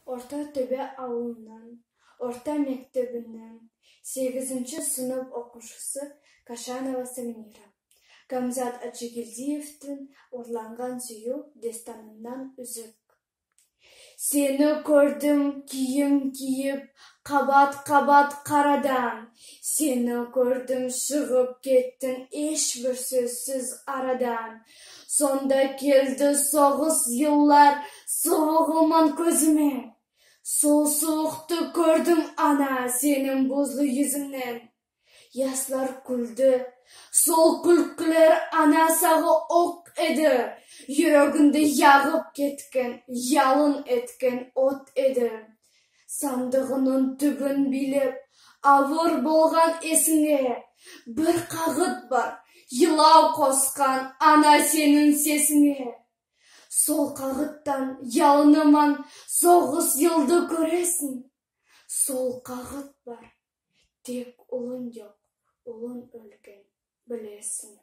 Orta Töbe ауылынан, орта мектебінен 8-ші сынып оқушысы Кашанова Самира. Камзат Ачигелдиевтің «Орланған сүю» дестанынан үзік. Сені көрдім киім киіп, қабат-қабат қарадан. Сені көрдім шығып кеттің ешбір сөзсіз арадан. Сонда келді соғыс yıllar соғымын көзіме. Сол суықты көрдім ана сенің бозлы yüzіңнен. Яслар күлді, сол күлкілер ана сағы оқ еді. Жүрегіңді яғып кеткен, ялын еткен от еді. Сандығының түбін билеп, авыр болған есіңе. Бір қағыт бар, жылау қосқан ана сенің сесіңе. Сол қағыттан ялыныман соғыс yılды көресің. Сол қағыт бар, тек ұлын жоқ, ұлын өлген білесің.